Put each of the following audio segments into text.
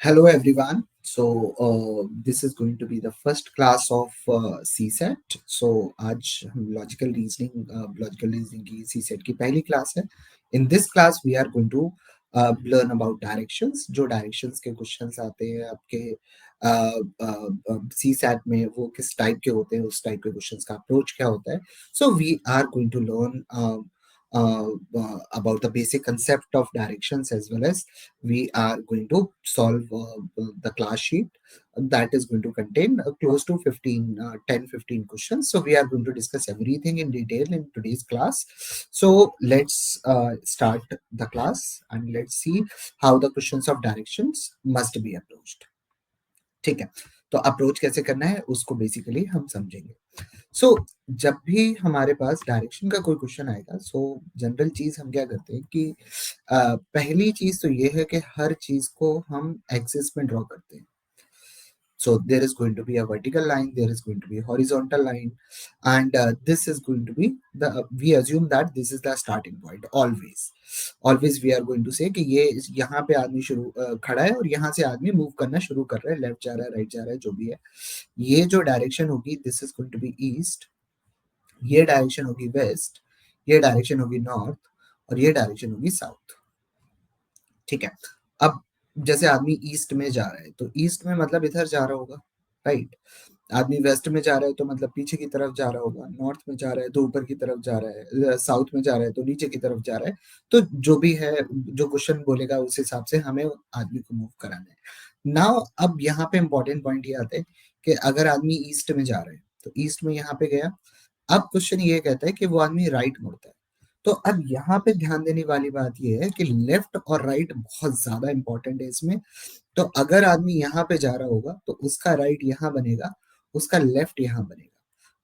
Hello everyone. This is going to be the first class of CSET. आज हम logical reasoning की CSET की पहली क्लास है. In this class we are going to learn about directions. जो directions के questions आते हैं आपके CSET में वो किस टाइप के होते हैं, उस टाइप के क्वेश्चंस का अप्रोच क्या होता है. So we are going to learn about the basic concept of directions, as well as we are going to solve the class sheet that is going to contain close to 10-15 questions. So we are going to discuss everything in detail in today's class. So let's start the class and let's see how the questions of directions must be approached. ठीक है, तो approach कैसे करना है उसको basically हम समझेंगे. सो जब भी हमारे पास डायरेक्शन का कोई क्वेश्चन आएगा, जनरल चीज हम क्या करते हैं कि पहली चीज तो ये है कि हर चीज को हम एक्सिस में ड्रॉ करते हैं. So there is going to be a vertical line, there is going to be a horizontal line, and this is going to be we assume that this is the starting point. Always we are going to say कि ये यहाँ पे आदमी खड़ा है और यहाँ से आदमी मूव करना शुरू कर रहा है, लेफ्ट जा रहा है, राइट जा रहा है, जो भी है. ये जो डायरेक्शन होगी, this is going to be east, ये डायरेक्शन होगी वेस्ट, ये डायरेक्शन होगी नॉर्थ, और ये डायरेक्शन होगी साउथ. ठीक है, अब जैसे आदमी ईस्ट में जा रहा है तो ईस्ट में मतलब इधर जा रहा होगा, राइट. आदमी वेस्ट में जा रहा है तो मतलब पीछे की तरफ जा रहा होगा, नॉर्थ में जा रहा है तो ऊपर की तरफ जा रहा है, साउथ में जा रहा है तो नीचे की तरफ जा रहा है. तो जो भी है, जो क्वेश्चन बोलेगा उस हिसाब से हमें आदमी को मूव कराना है. नाउ अब यहाँ पे इंपॉर्टेंट पॉइंट ये आता है कि अगर आदमी ईस्ट में जा रहा है तो ईस्ट में यहाँ पे गया. अब क्वेश्चन ये कहता है कि वो आदमी राइट मुड़ता है. तो अब यहाँ पे ध्यान देने वाली बात ये है कि लेफ्ट और राइट बहुत ज्यादा इंपॉर्टेंट है इसमें. तो अगर आदमी यहाँ पे जा रहा होगा तो उसका राइट यहाँ बनेगा, उसका लेफ्ट यहाँ बनेगा.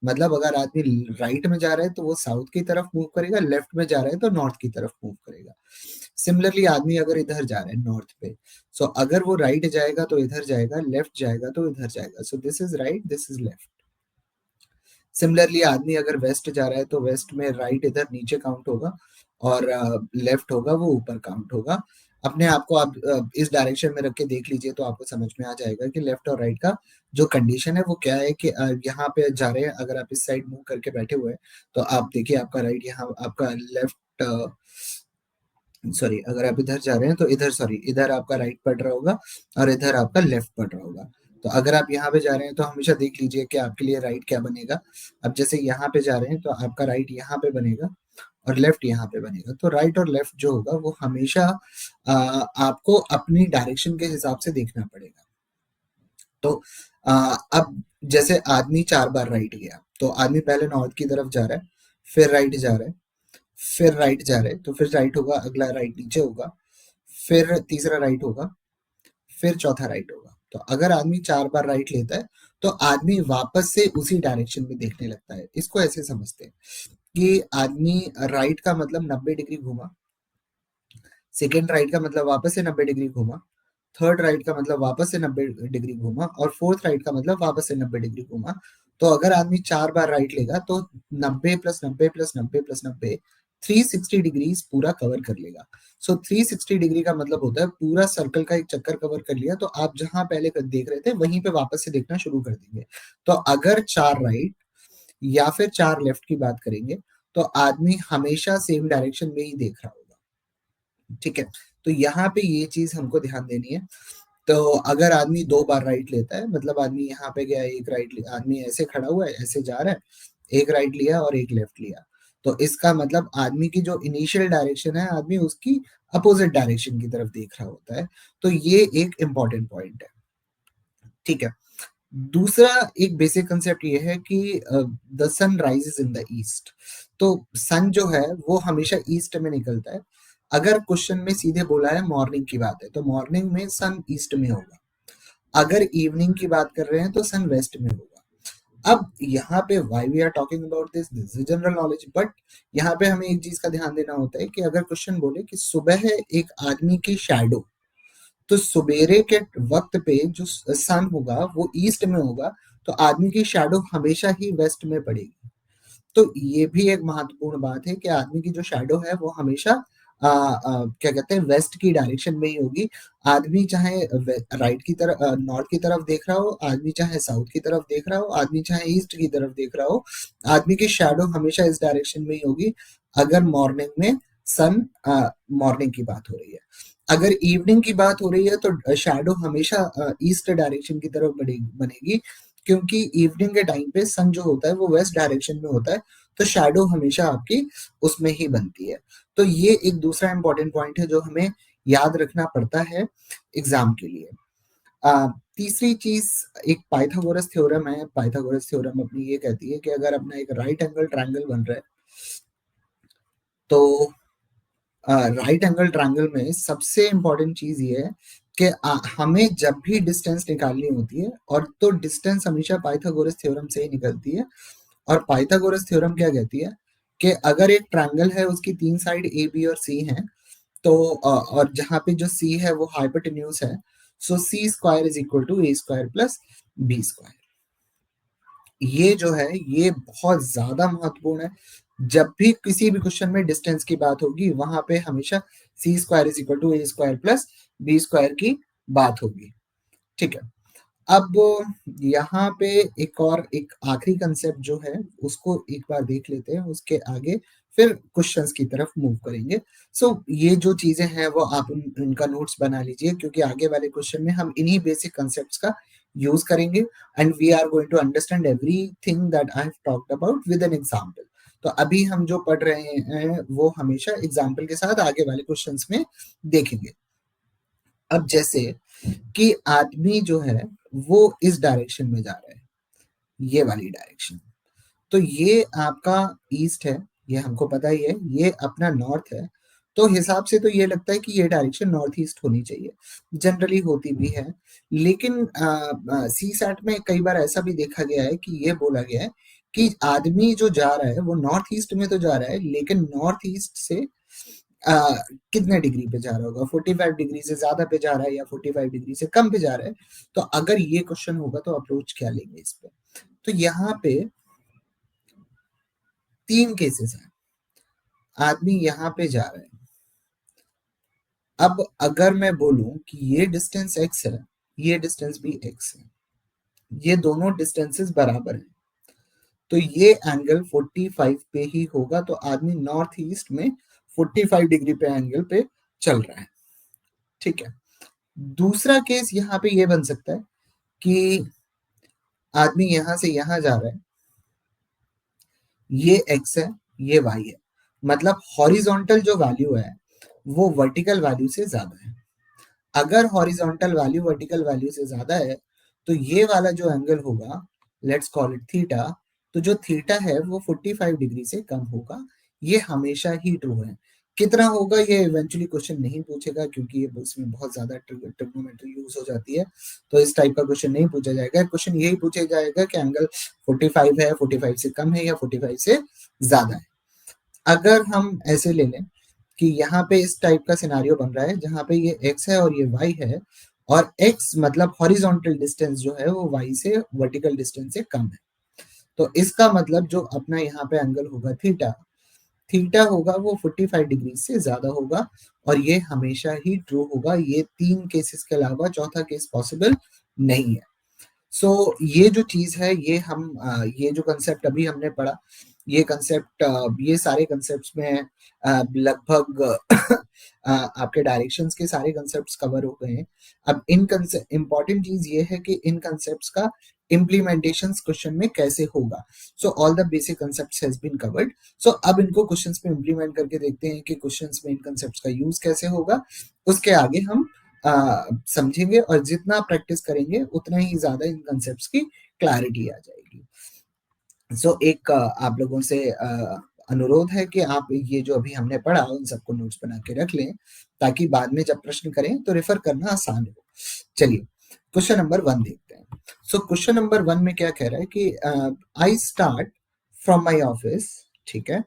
मतलब अगर आदमी राइट में जा रहा है तो वो साउथ की तरफ मूव करेगा, लेफ्ट में जा रहा है तो नॉर्थ की तरफ मूव करेगा. सिमिलरली आदमी अगर इधर जा रहा है नॉर्थ पे, सो अगर वो राइट जाएगा तो इधर जाएगा, लेफ्ट जाएगा तो इधर जाएगा. सो this is right, this is left. Similarly आदमी अगर वेस्ट जा रहा है तो वेस्ट में राइट इधर नीचे काउंट होगा और लेफ्ट होगा वो ऊपर काउंट होगा. अपने आप को आप इस डायरेक्शन में रख के देख लीजिए तो आपको समझ में आ जाएगा कि लेफ्ट और राइट का जो कंडीशन है वो क्या है. कि यहाँ पे जा रहे हैं, अगर आप इस साइड मूव करके बैठे हुए हैं तो आप देखिए आपका राइट यहाँ, आपका लेफ्ट, सॉरी, अगर आप इधर जा रहे हैं तो इधर, सॉरी, इधर आपका राइट पड़ रहा होगा और इधर आपका लेफ्ट पड़ रहा होगा. तो अगर आप यहाँ पे जा रहे हैं तो हमेशा देख लीजिए कि आपके लिए राइट क्या बनेगा. अब जैसे यहाँ पे जा रहे हैं तो आपका राइट यहाँ पे बनेगा और लेफ्ट यहाँ पे बनेगा. तो राइट और लेफ्ट जो होगा वो हमेशा आपको अपनी डायरेक्शन के हिसाब से देखना पड़ेगा. तो अब जैसे आदमी 4 बार राइट गया तो आदमी पहले नॉर्थ की तरफ जा रहा है, फिर राइट जा रहा है, फिर राइट जा रहे हैं तो फिर राइट होगा, अगला राइट नीचे होगा, फिर तीसरा राइट होगा, फिर चौथा राइट होगा. तो अगर आदमी 4 बार राइट लेता है तो आदमी वापस से उसी डायरेक्शन में देखने लगता है. इसको ऐसे समझते हैं कि आदमी राइट का मतलब 90 डिग्री घूमा, सेकेंड राइट का मतलब वापस से 90 डिग्री घूमा, थर्ड राइट का मतलब वापस से 90 डिग्री घूमा, और फोर्थ राइट का मतलब वापस से 90 डिग्री घूमा. तो अगर आदमी 4 बार राइट लेगा तो 90 प्लस 90 प्लस 90 प्लस 90, 360 डिग्री पूरा कवर कर लेगा. सो 360 डिग्री का मतलब होता है पूरा सर्कल का एक चक्कर कवर कर लिया. तो आप जहां पहले देख रहे थे वहीं पे वापस से देखना शुरू कर देंगे. तो अगर 4 राइट या फिर 4 लेफ्ट की बात करेंगे तो आदमी हमेशा सेम डायरेक्शन में ही देख रहा होगा. ठीक है, तो यहाँ पे ये चीज हमको ध्यान देनी है. तो अगर आदमी 2 बार राइट लेता है, मतलब आदमी यहाँ पे गया, एक राइट, आदमी ऐसे खड़ा हुआ है, ऐसे जा रहा है, एक राइट लिया और एक लेफ्ट लिया, तो इसका मतलब आदमी की जो इनिशियल डायरेक्शन है, आदमी उसकी अपोजिट डायरेक्शन की तरफ देख रहा होता है. तो ये एक इंपॉर्टेंट पॉइंट है. ठीक है, दूसरा एक बेसिक कंसेप्ट ये है कि the sun rises in the east. तो सन जो है वो हमेशा ईस्ट में निकलता है. अगर क्वेश्चन में सीधे बोला है मॉर्निंग की बात है तो मॉर्निंग में सन ईस्ट में होगा. अगर इवनिंग की बात कर रहे हैं तो सन वेस्ट में होगा. अब यहाँ पे why we are talking about this is general knowledge, but यहाँ पे हमें एक चीज का ध्यान देना होता है कि अगर क्वेश्चन बोले कि सुबह है एक आदमी की शैडो, तो सुबेरे के वक्त पे जो सन होगा वो ईस्ट में होगा, तो आदमी की शैडो हमेशा ही वेस्ट में पड़ेगी. तो ये भी एक महत्वपूर्ण बात है कि आदमी की जो शैडो है वो हमेशा क्या कहते हैं, वेस्ट की डायरेक्शन में ही होगी। आदमी चाहे राइट की तरफ, नॉर्थ की तरफ देख रहा हो, आदमी चाहे साउथ की तरफ देख रहा हो, आदमी चाहे ईस्ट की तरफ देख रहा हो, आदमी की शैडो हमेशा इस डायरेक्शन में ही होगी। अगर मॉर्निंग में सन, मॉर्निंग की बात हो रही है, अगर इवनिंग की बात हो रही है तो शैडो हमेशा ईस्ट डायरेक्शन की तरफ बनेगी, क्योंकि इवनिंग के टाइम पे सन जो होता है वो वेस्ट डायरेक्शन में होता है, तो शैडो हमेशा आपकी उसमें ही बनती है। तो ये एक दूसरा इंपॉर्टेंट पॉइंट है जो हमें याद रखना पड़ता है एग्जाम के लिए। तीसरी चीज, एक पाइथागोरस थ्योरम है। पाइथागोरस थ्योरम अपनी ये कहती है कि अगर अपना एक राइट एंगल ट्रायंगल बन रहा है, तो राइट एंगल ट्रायंगल में सबसे इंपॉर्टेंट चीज ये है कि हमें जब भी डिस्टेंस निकालनी होती है, और तो डिस्टेंस हमेशा पाइथागोरस थ्योरम से ही निकलती है। और पाइथागोरस थ्योरम क्या कहती है कि अगर एक ट्रायंगल है, उसकी तीन साइड ए बी और सी हैं, तो और जहां पे जो सी है वो हाइपोटेन्यूज है, so C square is equal to A square plus B square. ये जो है ये बहुत ज्यादा महत्वपूर्ण है। जब भी किसी भी क्वेश्चन में डिस्टेंस की बात होगी, वहां पे हमेशा C square is equal to A square plus B square की बात होगी। ठीक है। अब यहाँ पे एक आखिरी कंसेप्ट जो है उसको एक बार देख लेते हैं, उसके आगे फिर क्वेश्चंस की तरफ मूव करेंगे। ये जो चीजें हैं वो आप इनका नोट्स बना लीजिए, क्योंकि आगे वाले क्वेश्चन में हम इन्हीं बेसिक कंसेप्ट्स का यूज करेंगे, and we are going to understand everything that I have talked about with an example. तो अभी हम जो पढ़ रहे हैं वो हमेशा एग्जाम्पल के साथ आगे वाले क्वेश्चंस में देखेंगे। अब जैसे कि आदमी जो है वो इस डायरेक्शन में जा रहा है, ये वाली डायरेक्शन, तो ये आपका ईस्ट है, ये हमको पता ही है, ये अपना नॉर्थ है। तो हिसाब से तो ये लगता है कि ये डायरेक्शन नॉर्थ ईस्ट होनी चाहिए, जनरली होती भी है। लेकिन सी सैट में कई बार ऐसा भी देखा गया है कि ये बोला गया है कि आदमी जो जा रहा है वो नॉर्थ ईस्ट में तो जा रहा है, लेकिन नॉर्थ ईस्ट से आ, कितने डिग्री पे जा रहा होगा, 45 डिग्री से ज्यादा पे जा रहा है या 45 डिग्री से कम पे जा रहा है। तो अगर ये क्वेश्चन होगा तो अप्रोच क्या लेंगे इस पे। तो यहाँ पे तीन केसेस हैं। आदमी यहाँ पे जा रहा है, अब अगर मैं बोलूं कि ये डिस्टेंस x है, ये डिस्टेंस भी x है, ये दोनों डिस्टेंसेस बराबर हैं, तो ये एंगल 45 पे ही होगा। तो आदमी नॉर्थ ईस्ट में 45 डिग्री पे एंगल पे चल रहा है। ठीक है। दूसरा केस यहाँ पे ये बन सकता है कि आदमी यहां से यहां जा रहा है, ये x है, ये y है, मतलब हॉरिजॉन्टल जो वैल्यू है वो वर्टिकल वैल्यू से ज्यादा है। अगर हॉरिजॉन्टल वैल्यू वर्टिकल वैल्यू से ज्यादा है, तो ये वाला जो एंगल होगा, लेट्स कॉल इट थीटा, तो जो थीटा है वो 45 डिग्री से कम होगा। ये हमेशा ही ट्रू है। कितना होगा ये इवेंचुअली क्वेश्चन नहीं पूछेगा, क्योंकि ये उसमें बहुत ज्यादा ट्रिग्नोमेट्री यूज हो जाती है, तो इस टाइप का क्वेश्चन नहीं पूछा जाएगा। क्वेश्चन यही पूछा जाएगा कि एंगल 45 है, 45 से कम है या 45 से ज्यादा है। अगर हम ऐसे ले लें कि यहाँ पे इस टाइप का सिनारियो बन रहा है जहाँ पे ये x है और ये y है, और x मतलब हॉरिजॉन्टल डिस्टेंस जो है वो y से वर्टिकल डिस्टेंस से कम है, तो इसका मतलब जो अपना यहाँ पे एंगल होगा थीटा, थीटा होगा वो 45 डिग्री से ज्यादा होगा, और ये हमेशा ही ट्रू होगा। ये तीन केसेस के अलावा चौथा केस पॉसिबल नहीं है। ये जो चीज है, ये हम ये जो कंसेप्ट अभी हमने पढ़ा, ये कंसेप्ट, ये सारे कंसेप्ट्स में लगभग आपके डायरेक्शंस के सारे कंसेप्ट्स कवर हो गए हैं। अब इन इंपॉर्टेंट चीज ये है कि इन कंसेप्ट्स का इम्प्लीमेंटेशन क्वेश्चन में कैसे होगा। So all the basic concepts has been covered. So अब इनको क्वेश्चंस में इम्प्लीमेंट करके देखते हैं कि क्वेश्चंस में इन कंसेप्ट्स का यूज कैसे होगा। उसके आगे हम समझेंगे, और जितना प्रैक्टिस करेंगे उतना ही ज्यादा इन कंसेप्ट्स की क्लैरिटी आ जाएगी। एक आप लोगों से अनुरोध है कि आप ये जो अभी हमने पढ़ा उन सबको नोट्स बना के रख लें, ताकि बाद में जब प्रश्न करें तो रेफर करना आसान हो। चलिए क्वेश्चन नंबर 1 देखते हैं। क्वेश्चन नंबर 1 में क्या कह रहा है कि I start from my office. ठीक है।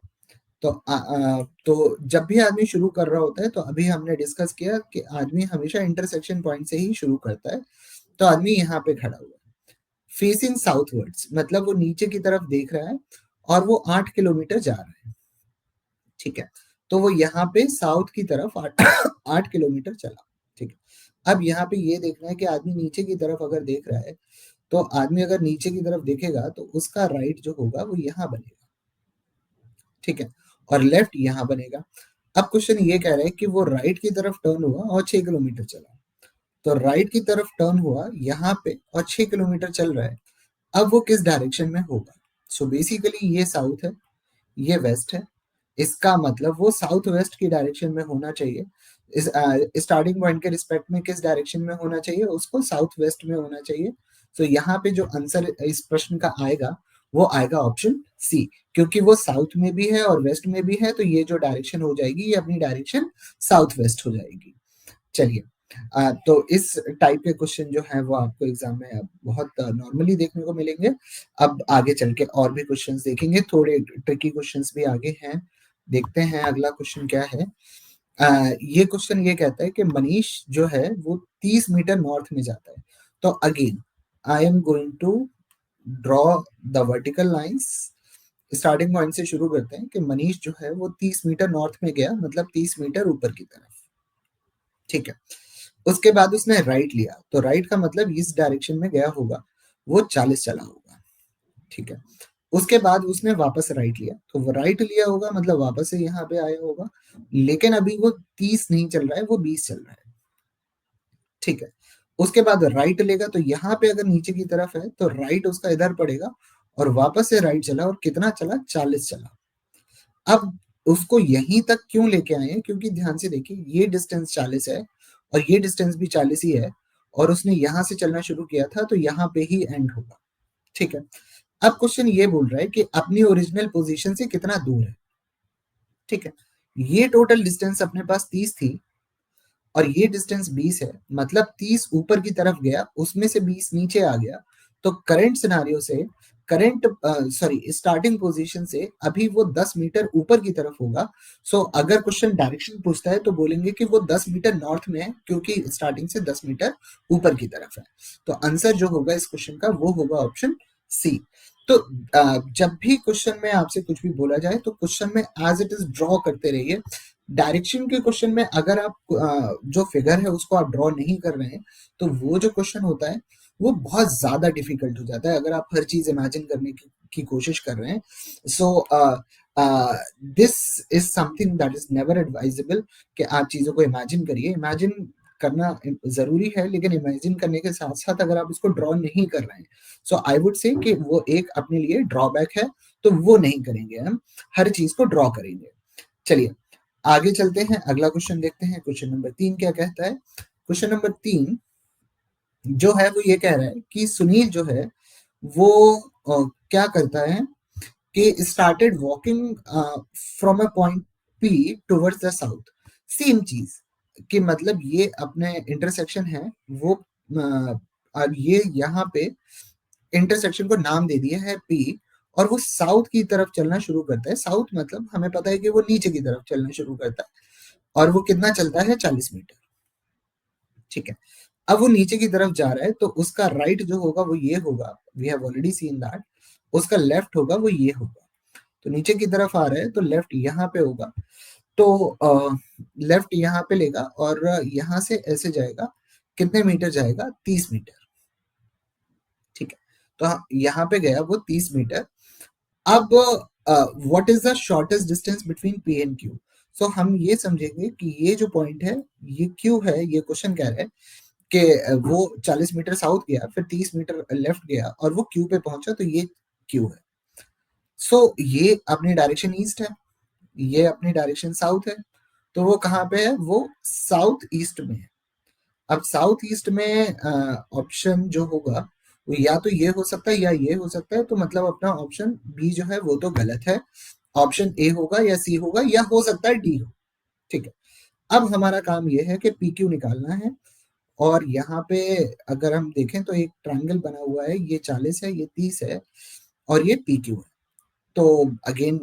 तो जब भी आदमी शुरू कर रहा होता है, तो अभी हमने डिस्कस किया कि आदमी हमेशा इंटरसेक्शन पॉइंट से ही शुरू करता है। तो आदमी यहाँ पे खड़ा हुआ है, फेसिंग साउथवर्ड्स, मतलब वो नीचे की तरफ देख रहा है, और वो 8 किलोमीटर जा रहा है। ठीक है। तो वो यहाँ पे साउथ की तरफ 8 किलोमीटर चला। ठीक है, अब यहाँ पे ये देखना है कि आदमी नीचे की तरफ अगर देख रहा है, तो आदमी अगर नीचे की तरफ देखेगा तो उसका राइट जो होगा वो यहाँ बनेगा। ठीक है, और लेफ्ट यहाँ बनेगा। अब क्वेश्चन ये कह रहा है कि वो राइट की तरफ टर्न हुआ और 6 किलोमीटर चला। तो राइट की तरफ टर्न हुआ यहाँ पे और 6 किलोमीटर चल रहा है। अब वो किस डायरेक्शन में होगा? सो बेसिकली ये साउथ है, ये वेस्ट है। इसका मतलब वो साउथ वेस्ट की डायरेक्शन में होना चाहिए। इस स्टार्टिंग पॉइंट के रिस्पेक्ट में किस डायरेक्शन में होना चाहिए? उसको साउथ वेस्ट में होना चाहिए। तो यहाँ पे जो आंसर इस प्रश्न का आएगा वो आएगा ऑप्शन सी, क्योंकि वो साउथ में भी है और वेस्ट में भी है, तो ये जो डायरेक्शन हो जाएगी ये अपनी डायरेक्शन साउथ वेस्ट हो जाएगी। चलिए, तो इस टाइप के क्वेश्चन जो है वो आपको एग्जाम में बहुत नॉर्मली देखने को मिलेंगे। अब आगे चल के और भी क्वेश्चंस देखेंगे, थोड़े ट्रिकी क्वेश्चंस भी आगे हैं। देखते हैं अगला क्वेश्चन क्या है। ये क्वेश्चन ये कहता है कि मनीष जो है वो 30 मीटर नॉर्थ में जाता है। तो again I am going to draw the vertical lines. Starting point से शुरू करते हैं कि मनीष जो है वो 30 मीटर नॉर्थ में गया, मतलब 30 मीटर ऊपर की तरफ। ठीक है, उसके बाद उसने राइट लिया, तो राइट का मतलब इस डायरेक्शन में गया होगा, वो 40 चला होगा। ठीक है, उसके बाद उसने वापस राइट लिया, तो वो राइट लिया होगा मतलब वापस से यहाँ पे आया होगा, लेकिन अभी वो 30 नहीं चल रहा है, वो 20 चल रहा है। ठीक है, उसके बाद राइट लेगा, तो यहाँ पे अगर नीचे की तरफ है तो राइट उसका इधर पड़ेगा और वापस से राइट चला और कितना चला? 40 चला। अब उसको यहीं तक क्यों लेके आए हैं? क्योंकि ध्यान से देखिए ये डिस्टेंस 40 है और ये डिस्टेंस भी 40 ही है, और उसने यहां से चलना शुरू किया था तो यहाँ पे ही एंड होगा। ठीक है, अब क्वेश्चन ये बोल रहा है कि अपनी ओरिजिनल पोजीशन से कितना दूर है। ठीक है, ये टोटल डिस्टेंस अपने पास 30 थी और ये डिस्टेंस 20 है, मतलब 30 ऊपर की तरफ गया, उसमें से 20 नीचे आ गया। तो करंट सिनारियो से, करंट सॉरी स्टार्टिंग पोजीशन से अभी वो 10 मीटर ऊपर की तरफ होगा। सो अगर क्वेश्चन डायरेक्शन पूछता है तो बोलेंगे कि वो 10 मीटर नॉर्थ में है, क्योंकि स्टार्टिंग से 10 मीटर ऊपर की तरफ है। तो आंसर जो होगा इस क्वेश्चन का वो होगा ऑप्शन सी। तो जब भी क्वेश्चन में आपसे कुछ भी बोला जाए तो क्वेश्चन में एज इट इज ड्रॉ करते रहिए। डायरेक्शन के क्वेश्चन में अगर आप जो फिगर है उसको आप ड्रॉ नहीं कर रहे हैं तो वो जो क्वेश्चन होता है वो बहुत ज्यादा डिफिकल्ट हो जाता है, अगर आप हर चीज इमेजिन करने की कोशिश कर रहे हैं। सो this is something that is never advisable कि आप चीजों को इमेजिन करिए। इमेजिन करना जरूरी है, लेकिन इमेजिन करने के साथ साथ अगर आप उसको ड्रॉ नहीं कर रहे हैं, सो आई वुड से कि वो एक अपने लिए ड्रॉबैक है, तो वो नहीं करेंगे, हम हर चीज को ड्रॉ करेंगे। चलिए आगे चलते हैं, अगला क्वेश्चन देखते हैं। क्वेश्चन नंबर 3 क्या कहता है? क्वेश्चन नंबर 3 जो है वो ये कह रहा है कि सुनील जो है वो क्या करता है कि started walking from a point P towards the south. Same चीज कि मतलब ये अपने इंटरसेक्शन है वो, और ये यहाँ पे इंटरसेक्शन को नाम दे दिया है पी, और वो साउथ की तरफ चलना शुरू करता है। साउथ मतलब हमें पता है कि वो नीचे की तरफ चलना शुरू करता है, और वो कितना चलता है? 40 मीटर। ठीक है, अब वो नीचे की तरफ जा रहा है तो उसका राइट जो होगा वो ये होगा, we have already seen that. उसका लेफ्ट होगा वो ये होगा। तो नीचे की तरफ आ रहा है तो लेफ्ट यहाँ पे होगा, तो लेफ्ट यहाँ पे लेगा और यहाँ से ऐसे जाएगा। कितने मीटर जाएगा? 30 मीटर। ठीक है, तो यहाँ पे गया वो 30 मीटर। अब what is the shortest distance between P and Q? So हम ये समझेंगे कि ये जो पॉइंट है ये क्यू है। ये क्वेश्चन कह रहा है कि वो 40 मीटर साउथ गया, फिर 30 मीटर लेफ्ट गया और वो क्यू पे पहुंचा, तो ये क्यू है। सो ये अपनी डायरेक्शन ईस्ट है, ये अपनी डायरेक्शन साउथ है, तो वो कहाँ पे है? वो साउथ ईस्ट में है। अब साउथ ईस्ट में ऑप्शन जो होगा वो या तो ये हो सकता है या ये हो सकता है, तो मतलब अपना ऑप्शन बी जो है वो तो गलत है। ऑप्शन ए होगा या सी होगा या हो सकता है डी हो। ठीक है, अब हमारा काम ये है कि पी क्यू निकालना है। और यहाँ पे अगर हम देखें तो एक ट्रायंगल बना हुआ है, ये 40 है, ये 30 है और ये पी क्यू है। तो again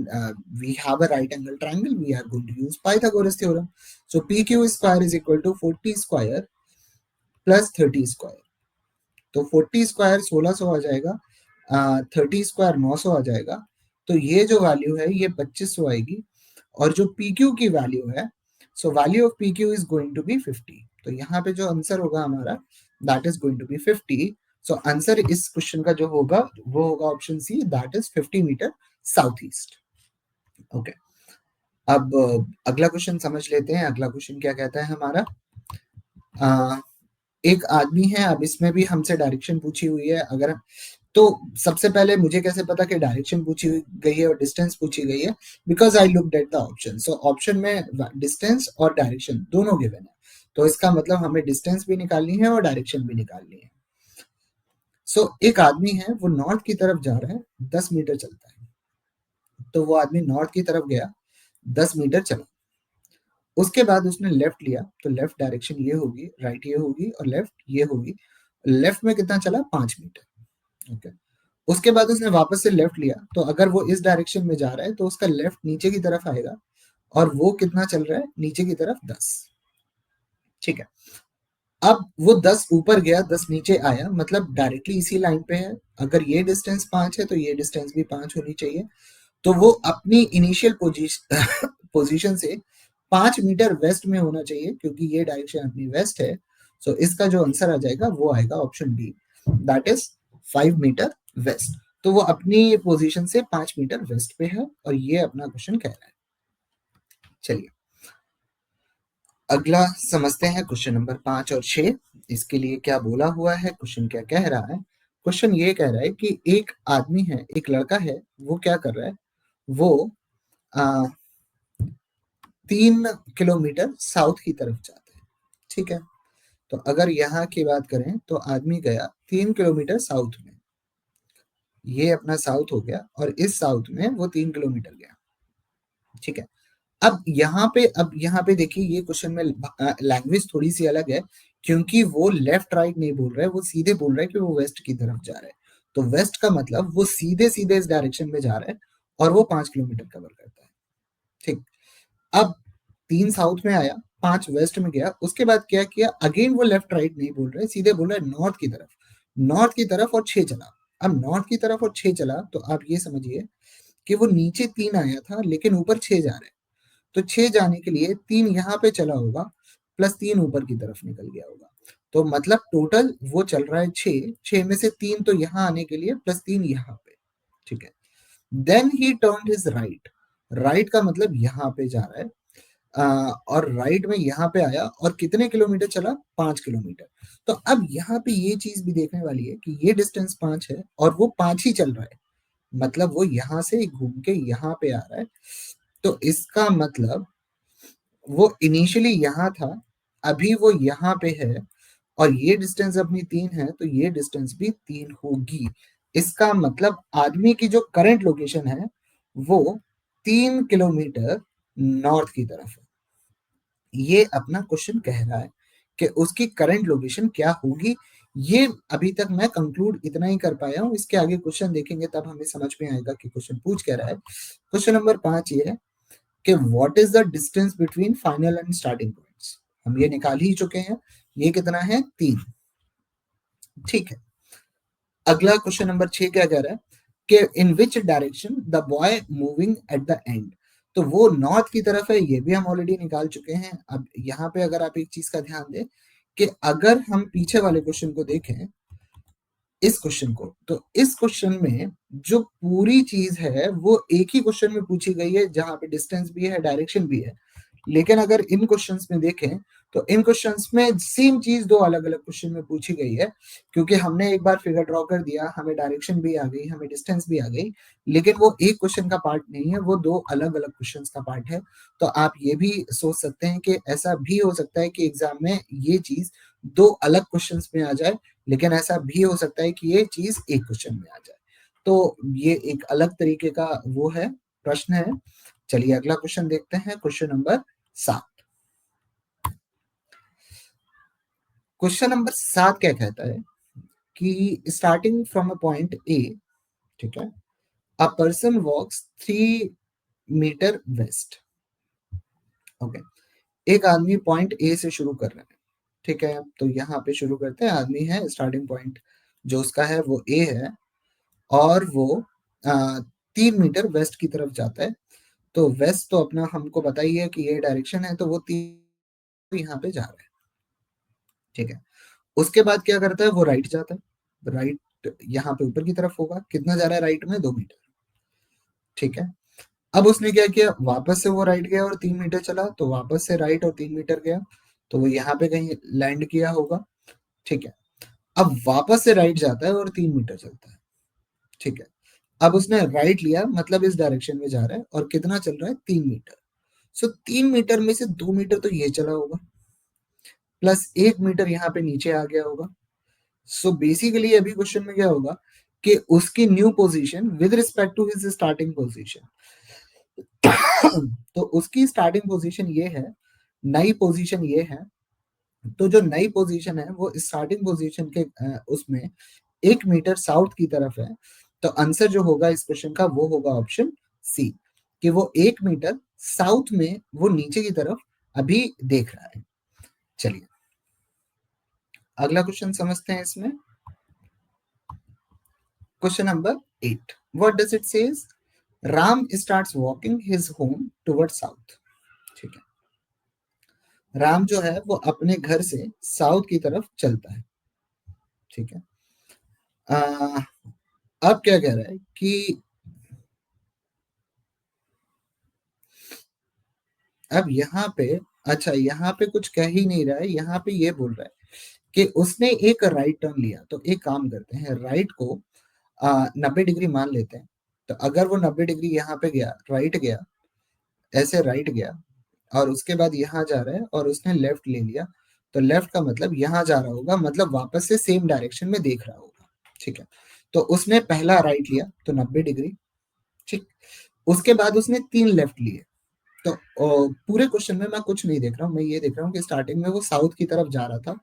we have a right angle triangle, we are going to use Pythagoras theorem. So PQ square is equal to 40 square plus 30 square. तो 40 स्क्वायर 1600 आ जाएगा, 30 स्क्वायर 900 आ जाएगा, तो ये जो वैल्यू है ये 2500 आएगी। और जो PQ की वैल्यू है, so value of PQ is going to be 50। तो यहाँ पे जो आंसर होगा हमारा that is going to be 50। So answer इस क्वेश्चन का जो होगा वो होगा option C, that is 50 metre south east. Okay, अब अगला क्वेश्चन समझ लेते हैं। अगला क्वेश्चन क्या कहता है हमारा, एक आदमी है, अब इसमें भी हमसे डायरेक्शन पूछी हुई है। अगर तो सबसे पहले मुझे कैसे पता कि डायरेक्शन पूछी गई है और डिस्टेंस पूछी गई है, because I looked at the option. So option में डिस्टेंस और डायरेक्शन दोनों गिवन है, तो इसका मतलब हमें डिस्टेंस भी निकालनी है और डायरेक्शन भी निकालनी है। सो एक आदमी है, वो नॉर्थ की तरफ जा रहा है, 10 मीटर चलता है। तो वो आदमी नॉर्थ की तरफ गया, 10 मीटर चला, उसके बाद उसने लेफ्ट लिया, तो लेफ्ट डायरेक्शन ये होगी, राइट ये होगी और लेफ्ट ये होगी। लेफ्ट में कितना चला, 5 मीटर। ओके, उसके बाद उसने वापस से लेफ्ट लिया, तो अगर वो इस डायरेक्शन में जा रहा है तो उसका लेफ्ट नीचे की तरफ आएगा, और वो कितना चल रहा है, नीचे की तरफ 10। ठीक है, अब वो 10 ऊपर गया, 10 नीचे आया, मतलब डायरेक्टली इसी लाइन पे है। अगर ये डिस्टेंस 5 है तो ये डिस्टेंस भी 5 होनी चाहिए। तो वो अपनी इनिशियल पोजीशन से 5 मीटर वेस्ट में होना चाहिए, क्योंकि ये डायरेक्शन अपनी वेस्ट है। सो इसका जो आंसर आ जाएगा वो आएगा option B, that is 5 metre west. तो वो अपनी पोजीशन से 5 मीटर वेस्ट पे है, और ये अपना क्वेश्चन कह रहा है। चलिए अगला समझते हैं, क्वेश्चन नंबर 5 और 6। इसके लिए क्या बोला हुआ है, क्वेश्चन क्या कह रहा है। क्वेश्चन ये कह रहा है कि एक आदमी है, एक लड़का है, वो क्या कर रहा है, वो आ, 3 किलोमीटर साउथ की तरफ जाता है। ठीक है, तो अगर यहाँ की बात करें तो आदमी गया 3 किलोमीटर साउथ में, ये अपना साउथ हो गया, और इस साउथ में वो 3 किलोमीटर गया। ठीक है, अब यहाँ पे देखिए, ये क्वेश्चन में लैंग्वेज थोड़ी सी अलग है, क्योंकि वो लेफ्ट राइट नहीं बोल रहा है, वो सीधे बोल रहा है कि वो वेस्ट की तरफ जा रहा है। तो वेस्ट का मतलब वो सीधे सीधे इस डायरेक्शन में जा रहा है, और वो 5 किलोमीटर कवर करता है। ठीक, अब 3 साउथ में आया, 5 वेस्ट में गया, उसके बाद क्या किया, अगेन वो लेफ्ट राइट नहीं बोल रहे, सीधे बोल रहे नॉर्थ की तरफ, नॉर्थ की तरफ और 6 चला। अब नॉर्थ की तरफ और 6 चला, तो आप ये समझिए कि वो नीचे 3 आया था, लेकिन ऊपर 6 जा रहे हैं। तो 6 जाने के लिए 3 यहाँ पे चला होगा, प्लस 3 ऊपर की तरफ निकल गया होगा। तो मतलब टोटल वो चल रहा है 6, 6 में से 3 तो यहाँ आने के लिए, प्लस 3 यहाँ पे। ठीक है, then he turn his right, right का मतलब यहाँ पे जा रहा है, और राइट में यहाँ पे आया, और कितने किलोमीटर चला, 5 किलोमीटर। तो अब यहाँ पे ये चीज भी देखने वाली है कि ये डिस्टेंस 5 है, और वो 5 ही चल रहा है, मतलब वो यहाँ से घूम के यहाँ पे आ रहा है। तो इसका मतलब वो इनिशियली यहाँ था, अभी वो यहाँ पे है, और ये डिस्टेंस अपनी 3 है, तो ये डिस्टेंस भी 3 होगी। इसका मतलब आदमी की जो करंट लोकेशन है वो 3 किलोमीटर नॉर्थ की तरफ है। ये अपना क्वेश्चन कह रहा है कि उसकी करंट लोकेशन क्या होगी। ये अभी तक मैं कंक्लूड इतना ही कर पाया हूँ, इसके आगे क्वेश्चन देखेंगे तब हमें समझ में आएगा कि क्वेश्चन पूछ क्या रहा है। क्वेश्चन नंबर 5 ये है कि what is the distance between final and starting points. हम ये निकाल ही चुके हैं, ये कितना है, 3। ठीक है, अगला क्वेश्चन नंबर 6 क्या कह रहा है कि in which direction the boy moving at the end. तो वो नॉर्थ की तरफ है, ये भी हम ऑलरेडी निकाल चुके हैं। अब यहाँ पे अगर आप एक चीज का ध्यान दें कि अगर हम पीछे वाले क्वेश्चन को देखें, इस क्वेश्चन को, तो इस क्वेश्चन में जो पूरी चीज है वो एक ही क्वेश्चन में पूछी गई है, जहां पे डिस्टेंस भी है, डायरेक्शन भी है। लेकिन अगर इन क्वेश्चंस में देखें तो इन क्वेश्चंस में सेम चीज दो अलग अलग क्वेश्चन में पूछी गई है, क्योंकि हमने एक बार फिगर ड्रॉ कर दिया, हमें डायरेक्शन भी आ गई, हमें डिस्टेंस भी आ गई, लेकिन वो एक क्वेश्चन का पार्ट नहीं है, वो दो अलग अलग क्वेश्चन का पार्ट है। तो आप ये भी सोच सकते हैं कि ऐसा भी हो सकता है कि एग्जाम में ये चीज दो अलग क्वेश्चन में आ जाए, लेकिन ऐसा भी हो सकता है कि ये चीज एक क्वेश्चन में आ जाए। तो ये एक अलग तरीके का वो है, प्रश्न है। चलिए अगला क्वेश्चन देखते हैं, क्वेश्चन नंबर 7। क्वेश्चन नंबर 7 क्या कहता है कि starting from a point A, ठीक है, a person walks 3 metre west. Okay, एक आदमी पॉइंट ए से शुरू कर रहा है। ठीक है, तो यहाँ पे शुरू करते हैं, आदमी है, स्टार्टिंग पॉइंट जो उसका है वो ए है, और वो 3 मीटर वेस्ट की तरफ जाता है। तो वेस्ट तो अपना हमको पता ही है कि ये डायरेक्शन है, तो वो तीन यहाँ पे जा रहा है, ठीक है। उसके बाद क्या करता है, वो राइट जाता है, राइट यहाँ पे ऊपर की तरफ होगा, कितना जा रहा है राइट में, 2 मीटर, ठीक है। अब उसने क्या किया, वापस से वो राइट गया और 3 मीटर चला, तो वापस से राइट और 3 मीटर गया, तो वो यहाँ पे कहीं लैंड किया होगा, ठीक है। अब वापस से राइट जाता है और 3 मीटर चलता है, ठीक है। अब उसने राइट लिया, मतलब इस डायरेक्शन में जा रहा है, और कितना चल रहा है, 3 मीटर। सो 3 मीटर में से 2 मीटर तो ये चला होगा, प्लस 1 मीटर यहाँ पे नीचे आ गया होगा। सो बेसिकली अभी क्वेश्चन में क्या होगा कि उसकी new position with respect to his starting position, तो उसकी स्टार्टिंग पोजीशन ये है, नई पोजीशन ये है, तो जो नई पोजीशन है वो स्टार्टिंग पोजीशन के उसमें 1 मीटर साउथ की तरफ है। तो आंसर जो होगा इस क्वेश्चन का वो होगा ऑप्शन सी, कि वो 1 मीटर साउथ में वो नीचे की तरफ अभी देख रहा है। चलिए अगला क्वेश्चन समझते हैं इसमें। Question number 8, what does it says, Ram starts walking his home toward south, ठीक है। राम जो है वो अपने घर से साउथ की तरफ चलता है, ठीक है। आ, अब क्या कह रहा है कि अब यहाँ पे, अच्छा यहाँ पे कुछ कह ही नहीं रहा है, यहाँ पे ये बोल रहा है कि उसने एक राइट टर्न लिया। तो एक काम करते हैं, राइट को 90 डिग्री मान लेते हैं। तो अगर वो 90 डिग्री यहाँ पे गया, राइट गया, ऐसे राइट गया, और उसके बाद यहाँ जा रहा है और उसने लेफ्ट ले लिया, तो लेफ्ट का मतलब यहाँ जा रहा होगा, मतलब वापस से सेम डायरेक्शन में देख रहा होगा, ठीक है। तो उसने पहला राइट लिया तो 90 डिग्री, ठीक। उसके बाद उसने 3 लेफ्ट लिए। तो पूरे क्वेश्चन में मैं कुछ नहीं देख रहा हूँ, मैं ये देख रहा हूँ कि स्टार्टिंग में वो साउथ की तरफ जा रहा था,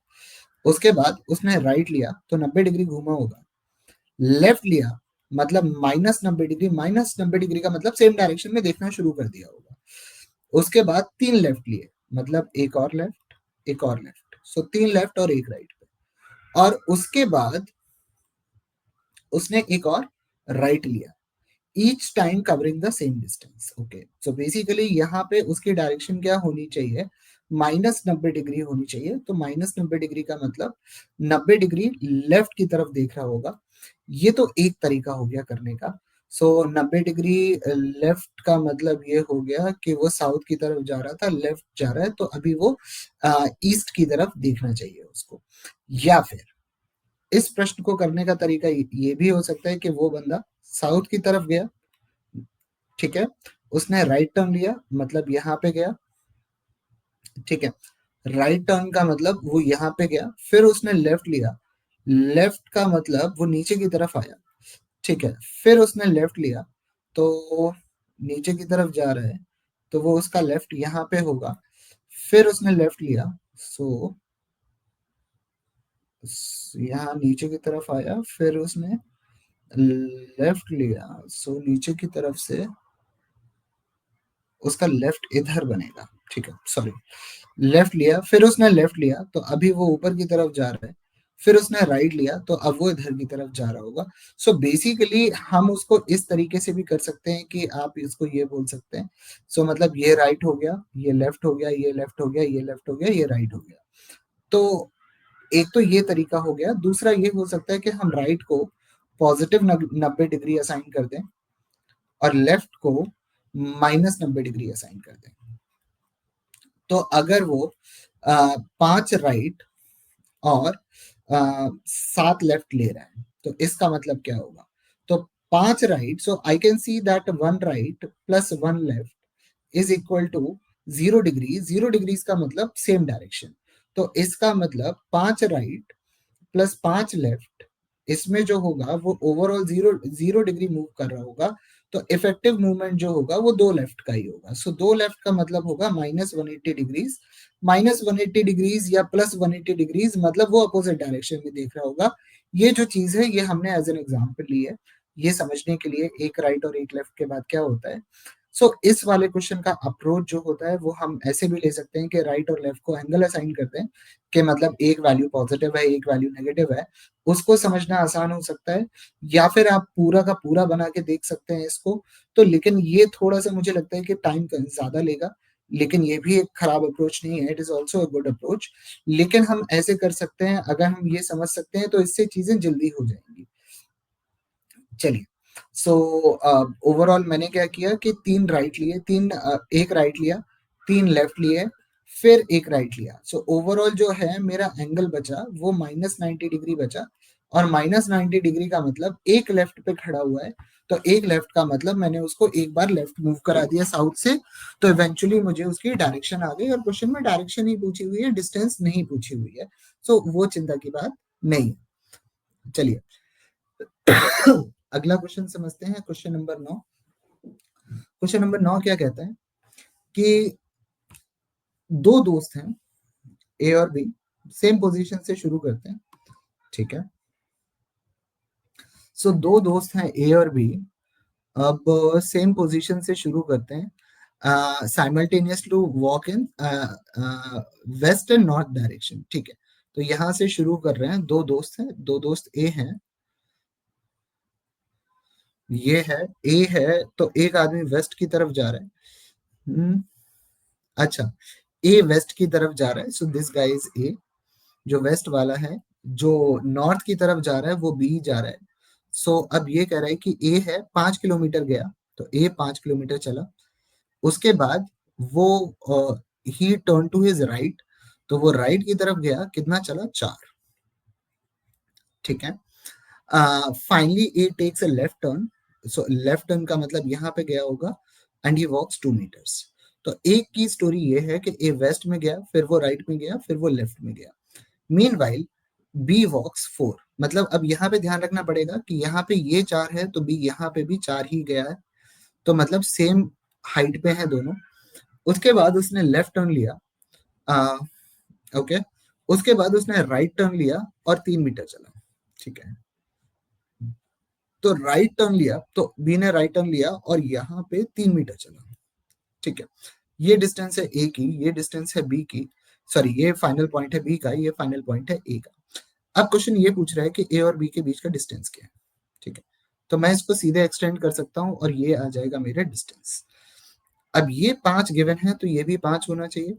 उसके बाद उसने राइट लिया तो 90 डिग्री घूमा होगा, लेफ्ट लिया मतलब -90 डिग्री, -90 डिग्री का मतलब सेम डायरेक्शन में देखना शुरू कर दिया होगा। उसके बाद 3 लेफ्ट लिए, मतलब एक और लेफ्ट, एक और लेफ्ट, सो 3 लेफ्ट और एक राइट पे, और उसके बाद उसने एक और राइट लिया, each time covering the same distance. Okay, so basically यहाँ पे उसकी डायरेक्शन क्या होनी चाहिए, -90 डिग्री होनी चाहिए। तो -90 डिग्री का मतलब 90 डिग्री लेफ्ट की तरफ देख रहा होगा। ये तो एक तरीका हो गया करने का। सो 90 डिग्री लेफ्ट का मतलब ये हो गया कि वो साउथ की तरफ जा रहा था, लेफ्ट जा रहा है, तो अभी वो ईस्ट की तरफ देखना चाहिए उसको। या फिर इस प्रश्न को करने का तरीका ये भी हो सकता है कि वो बंदा साउथ की तरफ गया, ठीक है, उसने राइट टर्न लिया, मतलब यहाँ पे गया, ठीक है। राइट टर्न का मतलब वो यहाँ पे गया, फिर उसने लेफ्ट लिया, लेफ्ट का मतलब वो नीचे की तरफ आया, ठीक है। फिर उसने लेफ्ट लिया तो नीचे की तरफ जा रहा है, तो वो उसका लेफ्ट यहाँ पे होगा। फिर उसने लेफ्ट लिया, सो यहाँ नीचे की तरफ आया, फिर उसने लेफ्ट लिया, सो नीचे की तरफ से उसका लेफ्ट इधर बनेगा, ठीक है, सॉरी। लेफ्ट लिया, फिर उसने लेफ्ट लिया, तो अभी वो ऊपर की तरफ जा रहा है। फिर उसने राइट लिया, तो अब वो इधर की तरफ जा रहा होगा। सो बेसिकली हम उसको इस तरीके से भी कर सकते हैं कि आप इसको ये बोल सकते हैं, सो मतलब ये राइट हो गया, ये लेफ्ट हो गया, ये लेफ्ट हो गया, ये लेफ्ट हो गया, ये राइट हो गया। तो एक तो ये तरीका हो गया। दूसरा ये हो सकता है कि हम राइट को पॉजिटिव 90 डिग्री असाइन कर दें और लेफ्ट को -90 डिग्री असाइन कर दें। तो अगर वो 5 राइट और 7 लेफ्ट ले रहा है, तो इसका मतलब क्या होगा, तो 5 right, so I can see that 1 right plus 1 left is equal to 0 degree. 0 degree का मतलब सेम डायरेक्शन, तो इसका मतलब 5 राइट प्लस 5 लेफ्ट, इसमें जो होगा वो ओवरऑल 0 0 डिग्री मूव कर रहा होगा। तो इफेक्टिव मूवमेंट जो होगा वो 2 लेफ्ट का ही होगा। सो 2 लेफ्ट का मतलब होगा -180 डिग्रीज। -180 डिग्रीज या +180 डिग्रीज मतलब वो अपोजिट डायरेक्शन में देख रहा होगा। ये जो चीज है ये हमने एज एन एग्जाम्पल ली है, ये समझने के लिए एक राइट और एक लेफ्ट के बाद क्या होता है। सो इस वाले क्वेश्चन का अप्रोच जो होता है वो हम ऐसे भी ले सकते हैं कि राइट और लेफ्ट को एंगल असाइन करते हैं कि मतलब एक वैल्यू पॉजिटिव है एक वैल्यू नेगेटिव है, उसको समझना आसान हो सकता है। या फिर आप पूरा का पूरा बना के देख सकते हैं इसको। तो लेकिन ये थोड़ा सा मुझे लगता है कि टाइम ज्यादा लेगा, लेकिन ये भी एक खराब अप्रोच नहीं है, it is also a good approach. लेकिन हम ऐसे कर सकते हैं, अगर हम ये समझ सकते हैं तो इससे चीजें जल्दी हो जाएंगी। चलिए, सो ओवरऑल मैंने क्या किया कि तीन राइट लिए, एक राइट लिया, तीन लेफ्ट लिए, फिर एक राइट लिया। सो ओवरऑल जो है मेरा एंगल बचा वो -90 डिग्री बचा। और -90 डिग्री का मतलब एक लेफ्ट पे खड़ा हुआ है, तो एक लेफ्ट का मतलब मैंने उसको एक बार लेफ्ट मूव करा दिया साउथ से, तो इवेंचुअली मुझे उसकी डायरेक्शन आ गई। और क्वेश्चन में डायरेक्शन ही पूछी हुई है, डिस्टेंस नहीं पूछी हुई है। सो वो चिंता की बात नहीं। चलिए, अगला क्वेश्चन समझते हैं, क्वेश्चन नंबर 9। क्वेश्चन नंबर 9 क्या कहता है कि दो दोस्त हैं ए और बी, सेम पोजीशन से शुरू करते हैं, ठीक है। सो दो दोस्त हैं ए और बी, अब सेम पोजीशन से शुरू करते हैं, simultaneous to walk in west and north direction, ठीक है। तो यहां से शुरू कर रहे हैं, दो दोस्त हैं, दो दोस्त ए हैं, ये है ए है, तो एक आदमी वेस्ट की तरफ जा रहा है। अच्छा, ए वेस्ट की तरफ जा रहा है, so this guy is a, जो वेस्ट वाला है। जो नॉर्थ की तरफ जा रहा है वो बी जा रहा है। सो अब ये कह रहा है कि ए है 5 किलोमीटर गया, तो ए 5 किलोमीटर चला। उसके बाद वो he turn to his right, तो वो राइट की तरफ गया, कितना चला, 4, ठीक है। Finally A takes a left turn, so left turn का मतलब यहाँ पे गया होगा, एंड ही वॉक्स 2 मीटर्स। तो एक की स्टोरी ये है कि ए वेस्ट में गया, फिर वो राइट में गया, फिर वो लेफ्ट में गया। मीनवाइल बी वॉक्स 4, मतलब अब यहाँ पे ध्यान रखना पड़ेगा कि यहाँ पे ये 4 है तो बी यहाँ पे भी 4 ही गया है, तो मतलब सेम हाइट पे है दोनों। उसके बाद उसने लेफ्ट टर्न लिया, आ, ओके, उसके बाद उसने राइट टर्न लिया और 3 मीटर चला, ठीक है। तो राइट टर्न लिया, तो बी ने राइट टर्न लिया और यहाँ पे 3 मीटर चला, ठीक है। ये डिस्टेंस है ए की, ये डिस्टेंस है बी की, सॉरी ये फाइनल पॉइंट है बी का, ये फाइनल पॉइंट है ए का। अब क्वेश्चन ये पूछ रहा है कि ए और बी के बीच का डिस्टेंस क्या है, ठीक है। तो मैं इसको सीधे एक्सटेंड कर सकता हूं और ये आ जाएगा मेरा डिस्टेंस। अब ये 5 गिवन है तो ये भी 5 होना चाहिए,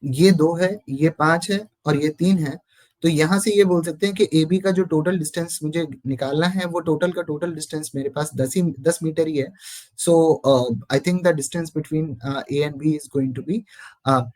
ये 2 है, ये 5 है और ये 3 है। तो यहां से ये बोल सकते हैं कि ए बी का जो टोटल डिस्टेंस मुझे निकालना है वो टोटल का टोटल डिस्टेंस मेरे पास 10 मीटर ही है। So I think the distance between A and B is going to be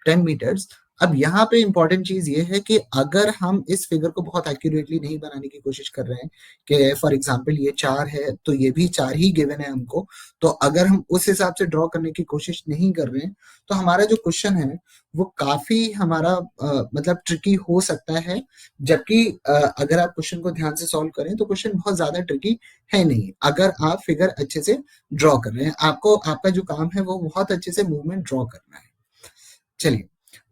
10 metres. अब यहाँ पे इंपॉर्टेंट चीज ये है कि अगर हम इस फिगर को बहुत एक्यूरेटली नहीं बनाने की कोशिश कर रहे हैं, कि फॉर एग्जांपल ये 4 है तो ये भी 4 ही गिवन है हमको, तो अगर हम उस हिसाब से ड्रॉ करने की कोशिश नहीं कर रहे हैं, तो हमारा जो क्वेश्चन है वो काफी हमारा मतलब ट्रिकी हो सकता है। जबकि अगर आप क्वेश्चन को ध्यान से सॉल्व करें तो क्वेश्चन बहुत ज्यादा ट्रिकी है नहीं, अगर आप फिगर अच्छे से ड्रॉ कर रहे हैं। आपको आपका जो काम है वो बहुत अच्छे से मूवमेंट ड्रॉ करना है। चलिए,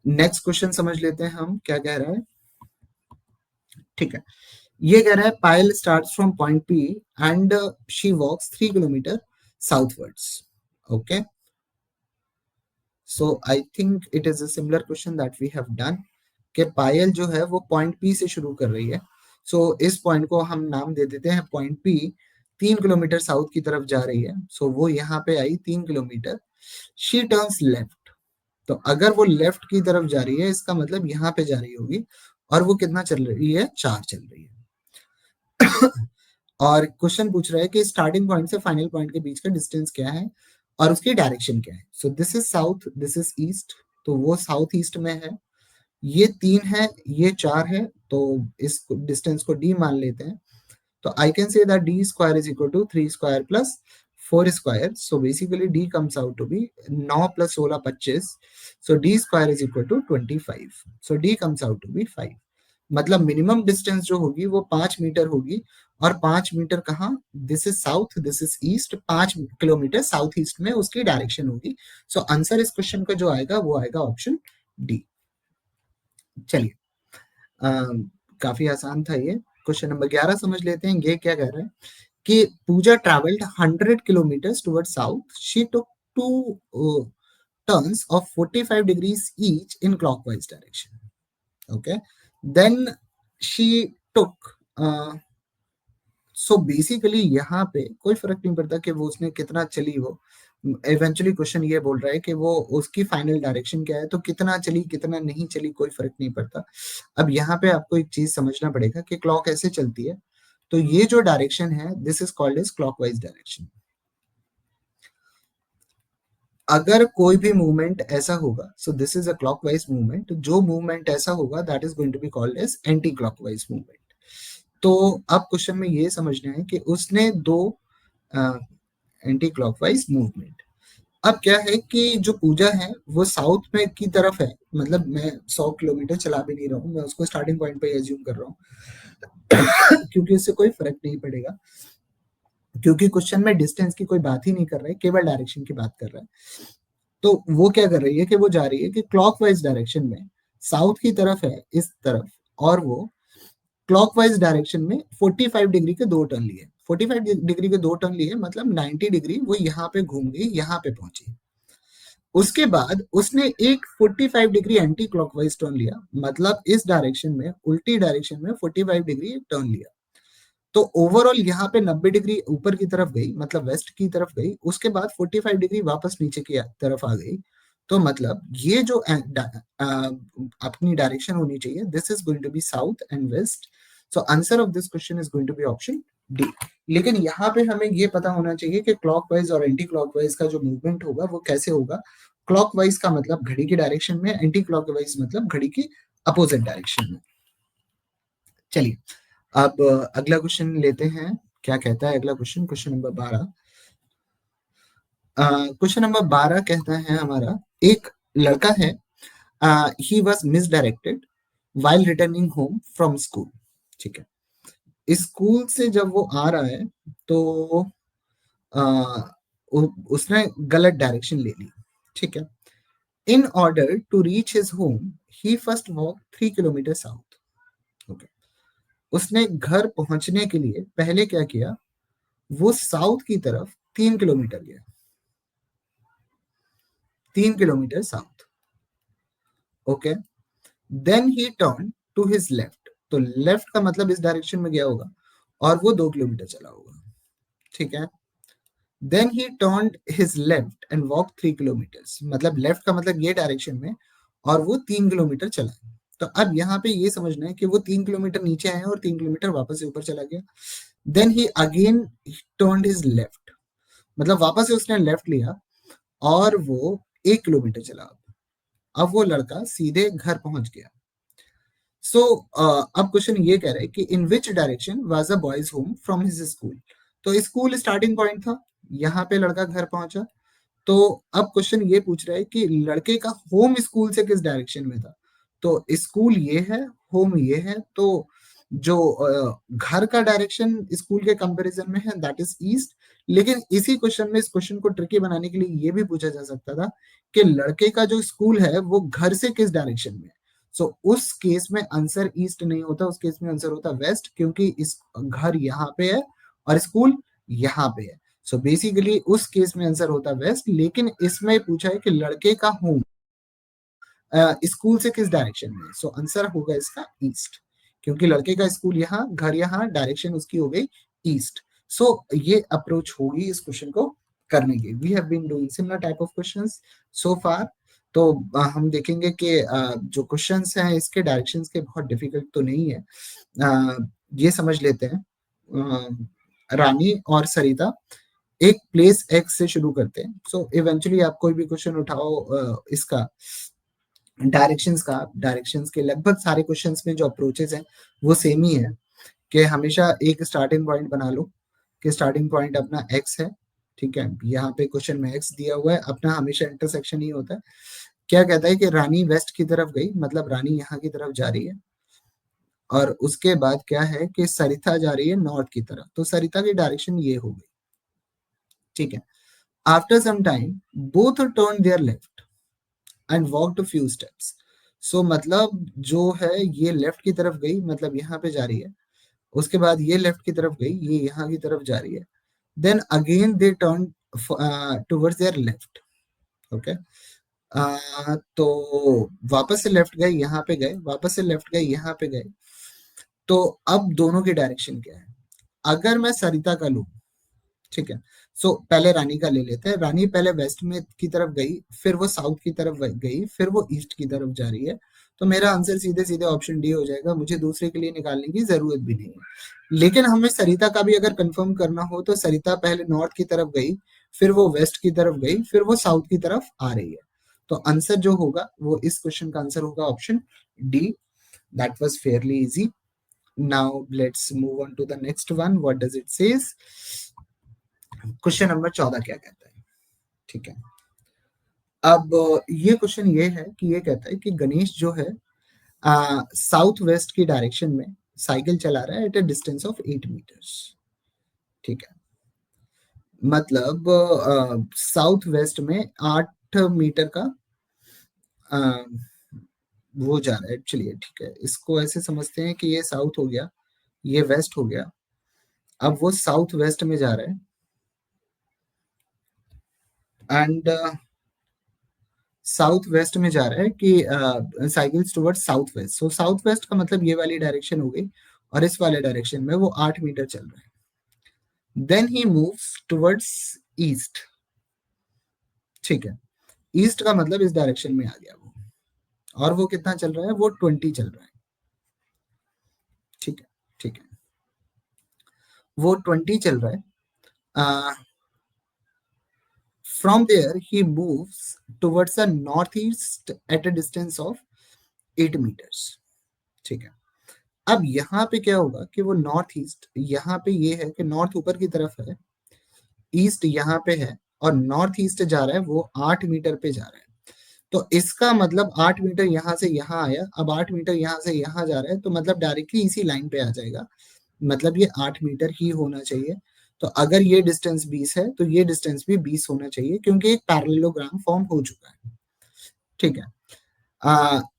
नेक्स्ट क्वेश्चन समझ लेते हैं हम क्या कह रहा है, ठीक है। ये कह रहा है Payal starts from point P and she walks 3 kilometre southwards, okay. So I think it is a similar question that we have done, कि पायल जो है वो पॉइंट पी से शुरू कर रही है। सो इस पॉइंट को हम नाम दे देते हैं पॉइंट पी, 3 किलोमीटर साउथ की तरफ जा रही है। सो वो यहाँ पे आई 3 किलोमीटर, शी टर्न्स लेफ्ट, तो अगर वो लेफ्ट की तरफ जा रही है इसका मतलब यहाँ पे जा रही होगी, और वो कितना चल रही है, 4 चल रही है। और क्वेश्चन पूछ रहा है कि स्टार्टिंग पॉइंट से फाइनल पॉइंट के बीच का डिस्टेंस क्या है और उसकी डायरेक्शन क्या है। सो this is south, this is east, तो वो साउथ ईस्ट में है। ये 3 है, ये 4 है, तो इस डिस्टेंस को डी मान लेते हैं। तो I can say that d square is equal to 3 square plus 4 square. So basically d comes out to be 9 plus 16 25, so d square is equal to 25, so d comes out to be 5। मतलब minimum distance जो होगी वो 5 metre होगी। और 5 metre कहाँ, this is south, this is east, 5 kilometre south east में उसकी direction होगी। सो आंसर इस क्वेश्चन का जो आएगा वो आएगा ऑप्शन डी। चलिए, काफी आसान था ये। क्वेश्चन नंबर 11 समझ लेते हैं, ये क्या कह रहा है कि पूजा traveled 100 kilometers towards south. She took two turns of 45 degrees each in clockwise direction. Okay. Then she took so basically यहाँ पे कोई फर्क नहीं पड़ता कि वो उसने कितना चली, वो इवेंचुअली क्वेश्चन ये बोल रहा है कि वो उसकी फाइनल डायरेक्शन क्या है, तो कितना चली कितना नहीं चली कोई फर्क नहीं पड़ता। अब यहाँ पे आपको एक चीज समझना पड़ेगा कि क्लॉक ऐसे चलती है, तो ये जो डायरेक्शन है this is called as clockwise direction. अगर कोई भी मूवमेंट ऐसा होगा, so this is a clockwise movement, जो मूवमेंट ऐसा होगा that is going to be called as anti clockwise movement. तो अब क्वेश्चन में ये समझना है कि उसने दो एंटी क्लॉकवाइज मूवमेंट। अब क्या है कि जो पूजा है वो साउथ में की तरफ है, मतलब मैं 100 किलोमीटर चला भी नहीं रहा हूँ, मैं उसको स्टार्टिंग पॉइंट पे एज्यूम कर रहा हूँ क्योंकि इससे कोई फर्क नहीं पड़ेगा, क्योंकि क्वेश्चन में डिस्टेंस की कोई बात ही नहीं कर रहा है, केवल डायरेक्शन की बात कर रहा है। तो वो क्या कर रही है कि वो जा रही है कि क्लॉकवाइज डायरेक्शन में, साउथ की तरफ है इस तरफ, और वो क्लॉकवाइज डायरेक्शन में 45 डिग्री के दो टर्न लिए, 45 डिग्री के दो टर्न लिए मतलब 90 डिग्री वो यहाँ पे घूम गई, यहाँ पे पहुंची। उसके बाद उसने एक 45 डिग्री एंटी क्लॉकवाइज टर्न लिया, मतलब इस डायरेक्शन में, उल्टी डायरेक्शन में 45 डिग्री टर्न लिया। तो ओवरऑल यहाँ पे 90 डिग्री ऊपर की तरफ गई, मतलब वेस्ट की तरफ गई, उसके बाद 45 डिग्री वापस नीचे की तरफ आ गई। तो मतलब ये जो अपनी डायरेक्शन होनी चाहिए, this is going to be south and west. So answer of this question is going to be option D. लेकिन यहाँ पे हमें ये पता होना चाहिए कि क्लॉकवाइज और एंटी क्लॉकवाइज का जो मूवमेंट होगा वो कैसे होगा। क्लॉकवाइज का मतलब घड़ी की डायरेक्शन में, एंटी क्लॉकवाइज मतलब घड़ी की अपोजिट डायरेक्शन में। चलिए अब अगला क्वेश्चन लेते हैं, क्या कहता है अगला question, question number 12। Question number 12 कहता है हमारा, एक लड़का है, he was misdirected while returning home from school. ठीक है, स्कूल से जब वो आ रहा है तो उसने गलत डायरेक्शन ले ली। ठीक है, in order to reach his home he first walk 3 kilometre south. Okay, उसने घर पहुंचने के लिए पहले क्या किया, वो साउथ की तरफ 3 किलोमीटर गया, 3 kilometre south. Okay, then he turn to his left, तो लेफ्ट का मतलब इस डायरेक्शन में गया होगा, और वो 2 किलोमीटर चला होगा। ठीक है, then he turn his left and walk 3 kilometre, मतलब लेफ्ट का मतलब ये डायरेक्शन में, और वो 3 किलोमीटर चला। तो अब यहाँ पे ये समझना है कि वो 3 किलोमीटर नीचे आया और 3 किलोमीटर वापस से ऊपर चला गया। Then he again turn his left, मतलब वापस से उसने लेफ्ट लिया और वो 1 किलोमीटर चला। अब वो लड़का सीधे घर पहुंच गया। सो अब क्वेश्चन ये कह रहा है कि in which direction was a boys home from his school. तो स्कूल स्टार्टिंग पॉइंट था, यहाँ पे लड़का घर पहुंचा। तो अब क्वेश्चन ये पूछ रहा है कि लड़के का होम स्कूल से किस डायरेक्शन में था। तो स्कूल ये है, होम ये है, तो जो घर का डायरेक्शन स्कूल के कंपैरिजन में है दैट इज ईस्ट। लेकिन इसी क्वेश्चन में, इस क्वेश्चन को ट्रिकी बनाने के लिए ये भी पूछा जा सकता था कि लड़के का जो स्कूल है वो घर से किस डायरेक्शन में। सो उस केस में आंसर ईस्ट नहीं होता, उस केस में आंसर होता वेस्ट, क्योंकि इस घर यहाँ पे है और स्कूल यहाँ पे है। सो बेसिकली उस केस में आंसर होता वेस्ट, लेकिन इसमें पूछा है कि लड़के का होम स्कूल से किस डायरेक्शन में, सो आंसर होगा इसका ईस्ट, क्योंकि लड़के का स्कूल यहाँ, घर यहाँ, डायरेक्शन उसकी हो गई ईस्ट। सो ये अप्रोच होगी इस क्वेश्चन को करने की। We have been doing similar type of questions so far. तो हम देखेंगे कि जो क्वेश्चंस हैं इसके डायरेक्शंस के बहुत डिफिकल्ट तो नहीं है। ये समझ लेते हैं, रानी और सरिता एक प्लेस एक्स से शुरू करते हैं। सो इवेंचुअली आप कोई भी क्वेश्चन उठाओ, इसका डायरेक्शंस के लगभग सारे क्वेश्चंस में जो अप्रोचेस हैं वो सेम ही है, कि हमेशा एक स्टार्टिंग पॉइंट बना लो कि स्टार्टिंग पॉइंट अपना एक्स है। ठीक है, यहाँ पे क्वेश्चन में एक्स दिया हुआ है, अपना हमेशा इंटरसेक्शन ही होता है। क्या कहता है कि रानी वेस्ट की तरफ गई, मतलब रानी यहाँ की तरफ जा रही है, और उसके बाद क्या है कि सरिता जा रही है नॉर्थ की तरफ, तो सरिता की डायरेक्शन ये हो गई। ठीक है, after some time both turn there left and walk few steps. So मतलब जो है ये लेफ्ट की तरफ गई, मतलब यहाँ पे जा रही है, उसके बाद ये लेफ्ट की तरफ गई, ये यहाँ की तरफ जा रही है, then again they turn towards their left. Okay, तो वापस से लेफ्ट गए, यहाँ पे गए, वापस से लेफ्ट गए, यहाँ पे गए। तो अब दोनों की डायरेक्शन क्या है? अगर मैं सरिता का लूं, ठीक है, सो पहले रानी का ले लेते हैं। रानी पहले वेस्ट में की तरफ गई, फिर वो साउथ की तरफ गई, फिर वो ईस्ट की तरफ जा रही है। तो मेरा आंसर सीधे सीधे ऑप्शन डी हो जाएगा, मुझे दूसरे के लिए निकालने की जरूरत भी नहीं है। लेकिन हमें सरिता का भी अगर कंफर्म करना हो तो सरिता पहले नॉर्थ की तरफ गई, फिर वो वेस्ट की तरफ गई, फिर वो साउथ की तरफ आ रही है। तो आंसर जो होगा वो इस क्वेश्चन का आंसर होगा option D. That was fairly easy. Now let's move on to the next one. What does it says? Question number 14 क्या कहता है? ठीक है, अब ये क्वेश्चन ये है कि ये कहता है कि गणेश जो है साउथ वेस्ट की डायरेक्शन में साइकिल चला रहा है at a distance of 8 metres. ठीक है, मतलब साउथ वेस्ट में 8 मीटर का आ, वो जा रहा है। चलिए ठीक है, इसको ऐसे समझते हैं कि ये साउथ हो गया, ये वेस्ट हो गया। अब वो साउथ वेस्ट में जा रहा है एंड साउथ वेस्ट में जा रहा है कि साइकिल्स टुवर्ड्स साउथ वेस्ट। सो साउथ वेस्ट का मतलब ये वाली डायरेक्शन हो गई, और इस वाले डायरेक्शन में वो 8 मीटर चल रहा है। Then he moves towards east. ठीक है, ईस्ट का मतलब इस डायरेक्शन में आ गया वो, और वो कितना चल रहा है? वो 20 चल रहा है। ठीक है, ठीक है, वो 20 चल रहा है। From there he moves towards the north east at a distance of 8 metres. ठीक है, अब यहाँ पे क्या होगा कि वो नॉर्थ ईस्ट, यहाँ पे ये है कि नॉर्थ ऊपर की तरफ है, ईस्ट यहाँ पे है, और नॉर्थ ईस्ट जा रहा है वो 8 मीटर पे जा रहा है। तो इसका मतलब 8 मीटर यहाँ से यहाँ आया, अब 8 मीटर यहाँ से यहाँ जा रहा है, तो मतलब डायरेक्टली इसी लाइन पे आ जाएगा। मतलब ये 8 मीटर ही होना चाहिए। तो अगर ये डिस्टेंस 20 है तो ये डिस्टेंस भी 20 होना चाहिए, क्योंकि एक पैरेललोग्राम फॉर्म हो चुका है। ठीक है,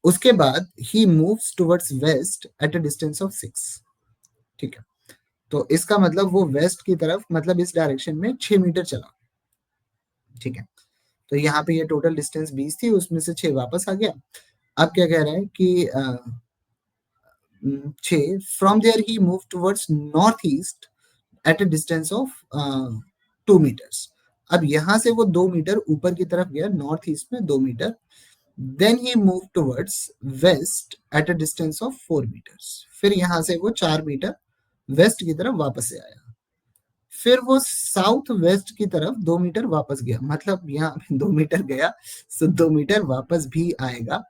उसके बाद ही moves towards west at a distance of 6। ठीक है, तो इसका मतलब वो वेस्ट की तरफ, मतलब इस डायरेक्शन में 6 मीटर चला। ठीक है, तो यहाँ पे ये टोटल डिस्टेंस 20 थी, उसमें से 6 वापस आ गया। अब क्या कह रहा है कि 6 from there he move towards north east at a distance of 2 metres. अब यहां से वो 2 मीटर ऊपर की तरफ गया, नॉर्थ ईस्ट में 2 metre. Then he move towards west at a distance of 4 metres. फिर यहां से वो 4 मीटर वेस्ट की तरफ वापस से आया। फिर वो साउथ वेस्ट की तरफ 2 मीटर वापस गया, मतलब यहाँ 2 मीटर गया, तो 2 मीटर वापस भी आएगा।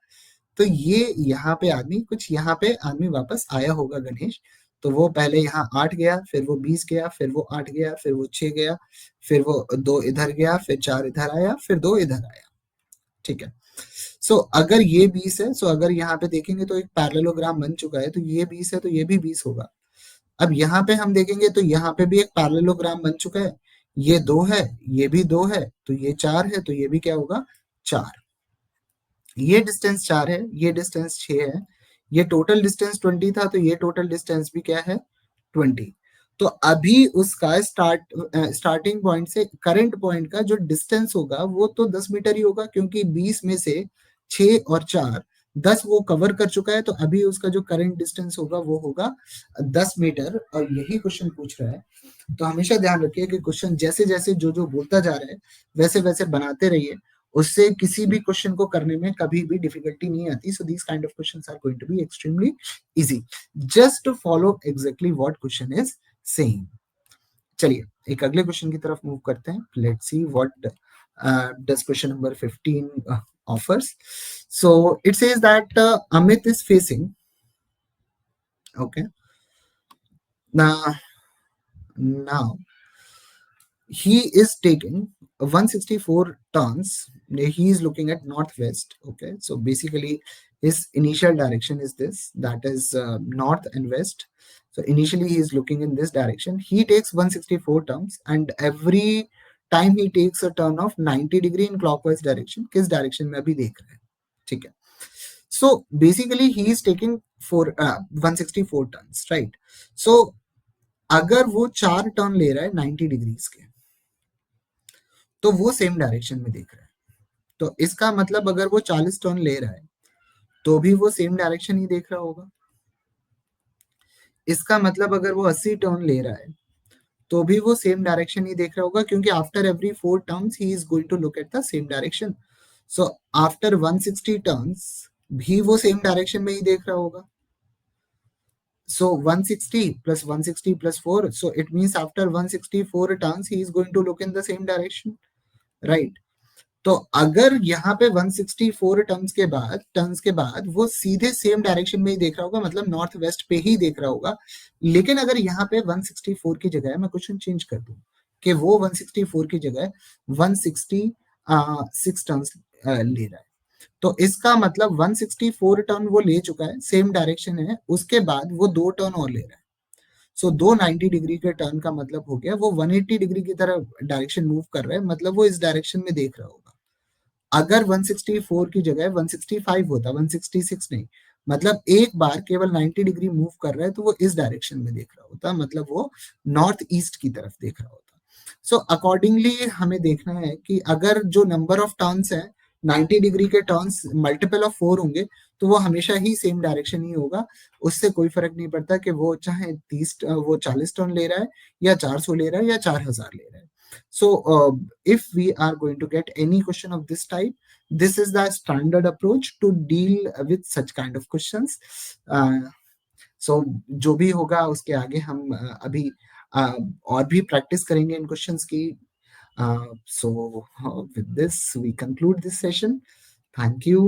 तो ये यहाँ पे आदमी, कुछ यहाँ पे आदमी वापस आया होगा गणेश। तो वो पहले यहाँ 8 गया, फिर वो 20 गया, फिर वो 8 गया, फिर वो 6 गया, फिर वो 2 इधर गया, फिर 4 इधर आया, फिर 2 इधर आया। ठीक है, सो अगर ये 20 है, सो अगर यहाँ पे देखेंगे तो एक पैरेललोग्राम बन चुका है, तो ये 20 है तो ये भी 20 होगा। अब यहाँ पे हम देखेंगे तो यहाँ पे भी एक पैरेललोग्राम बन चुका है, ये 2 है, ये भी 2 है, तो ये 4 है, तो ये भी क्या होगा? 4। ये डिस्टेंस 4 है, ये डिस्टेंस 6 है, ये टोटल डिस्टेंस 20 था, तो ये टोटल डिस्टेंस भी क्या है? 20। तो अभी उसका स्टार्टिंग पॉइंट से करंट पॉइंट का जो डिस्टेंस होगा वो तो 10 मीटर ही होगा, क्योंकि 20 में से 6 और 4 10 वो कवर कर चुका है। तो अभी उसका जो करंट डिस्टेंस होगा वो होगा 10 मीटर, और यही क्वेश्चन पूछ रहा है। तो हमेशा ध्यान रखिए कि क्वेश्चन जैसे जैसे जो जो बोलता जा रहा है वैसे वैसे बनाते रहिए, उससे किसी भी क्वेश्चन को करने में कभी भी डिफिकल्टी नहीं आती। So these kind of questions are going to be extremely easy, just to follow exactly what question is saying. चलिए एक अगले क्वेश्चन की तरफ मूव करते हैं। Let's see what does question number 15 offers. So it says that Amit is facing, okay, now he is taking 164 turns. He is looking at northwest. Okay, so basically his initial direction is this, that is north and west. So initially he is looking in this direction. He takes 164 turns, and every time he takes a turn of 90 degree in clockwise direction. किस direction में अभी देख रहे हैं? ठीक है, So basically he is taking 164 tons, right? So अगर वो 4 टर्न ले रहा है 90 डिग्रीज के, तो वो सेम डायरेक्शन में देख रहा है। तो इसका मतलब अगर वो 40 टर्न ले रहा है तो भी वो सेम डायरेक्शन ही देख रहा होगा। इसका मतलब अगर वो 80 टर्न ले रहा है तो भी वो सेम डायरेक्शन ही देख रहा होगा, क्योंकि after every 4 turns he is going to look at the same direction. So after 160 turns भी वो सेम डायरेक्शन में ही देख रहा होगा। So 160 plus 160 plus 4. So it means after 164 turns, he is going to look in the same direction, right? तो अगर यहाँ पे 164 टर्न्स के बाद वो सीधे सेम डायरेक्शन में ही देख रहा होगा, मतलब नॉर्थ वेस्ट पे ही देख रहा होगा। लेकिन अगर यहाँ पे 164 की जगह मैं क्वेश्चन चेंज कर दूं कि वो 164 की जगह 166 टर्न्स ले रहा है, तो इसका मतलब 164 टर्न वो ले चुका है, सेम डायरेक्शन है, उसके बाद वो 2 टर्न और ले रहा है। सो दो 90 डिग्री के टर्न का मतलब हो गया वो 180 डिग्री की तरफ डायरेक्शन मूव कर रहा है, मतलब वो इस डायरेक्शन में देख रहा होगा। अगर 164 की जगह 165 होता, 166 नहीं, मतलब एक बार केवल 90 डिग्री मूव कर रहा है तो वो इस डायरेक्शन में देख रहा होता, मतलब वो नॉर्थ ईस्ट की तरफ देख रहा होता। सो अकॉर्डिंगली हमें देखना है कि अगर जो नंबर ऑफ टर्न्स है 90 डिग्री के टर्न्स मल्टीपल ऑफ 4 होंगे तो वो हमेशा ही सेम डायरेक्शन ही होगा। उससे कोई फर्क नहीं पड़ता कि वो चाहे 40 टर्न ले रहा है या 400 ले रहा है या 4000 ले रहा है। So, if we are going to get any question of this type, this is the standard approach to deal with such kind of questions. So, जो भी होगा उसके आगे हम अभी और भी प्रैक्टिस करेंगे इन क्वेश्चंस की। So, with this, we conclude this session. Thank you.